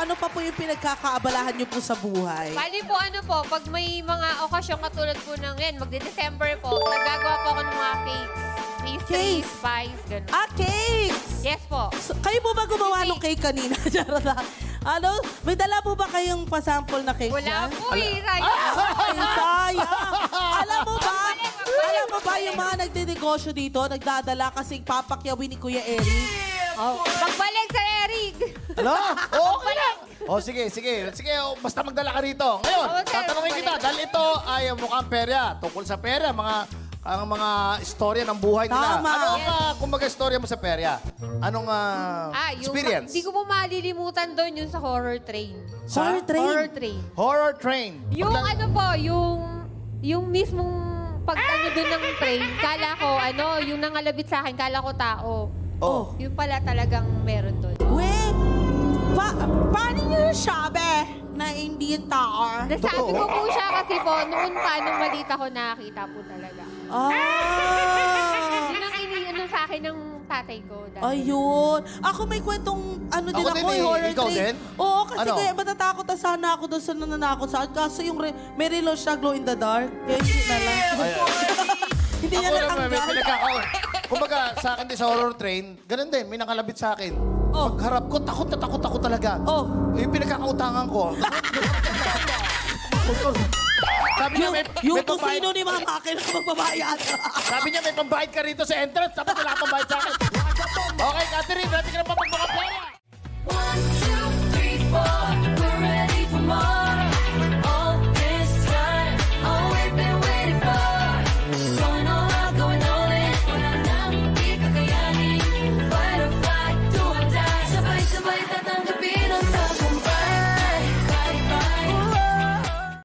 ano pa po yung pinagkakaabalahan niyo po sa buhay? Bali po, ano po, pag may mga okasyon katulad po ng yan, magde-December po, nagagawa po ako ng mga cakes. Pastries, pies, gano'n. Ah, cakes! Yes po. So, kayo po ba gumawa ng cake kanina? Charot lang. Ano? May dala po ba kayong pasample na cake Wala yan? po eh, Raya. Ay, sayang. Alam mo ba yung mga nagdinegosyo dito, nagdadala kasi papakyawin ni Kuya Eric? Oh, magbalik sa Eric. Ano? Oo, okay lang. O, sige. Sige, basta magdala ka rito. Ngayon, Oo, sir, tatanungin kita, magbalik. dahil ito ay mukhang perya. Tungkol sa perya, ang mga istorya ng buhay nila. Tama. Ano ang, kumbaga, istorya mo sa perya? Anong experience? Hindi ko po malilimutan doon yung sa horror train. Sa? Horror train? Horror train. Horror train. Yung ano po, yung mismong pag ano doon ng train, kala ko, yung nangalabit sa akin, kala ko tao. Oh. Yung pala talagang meron doon. Wait! Paano niyo sabi na hindi yung tao? Nasabi ko po siya kasi po, noon pa, nung maliit ako, nakakita po talaga. Ah! Yun ang iniano sa akin ng tatay ko. dati. Ayun. Ako may kwentong ano din Ako ako, din eh. horror Ikaw train. din? Oo, kasi Ano? kaya matatakot na sana ako doon sa nananakot sa akin. Kaso yung may reload siya glow in the dark. Kaya hindi na lang. Hindi niya Ako naman, may natanggal. pinagkakaon. Kumbaga, sa akin din sa horror train, ganun din, may nakalabit sa akin. Oh. Pagharap ko, takot na takot ako talaga. Oh. Yung pinagkakautangan ko. Sabi niya, Yung may pambayad. kusino ni Mama akin na magbabayad. Sabi niya, may pambayad ka rito sa entrance. Tapos wala kang pambayad sa akin. Okay, Catherine, ready ka na pa magmukha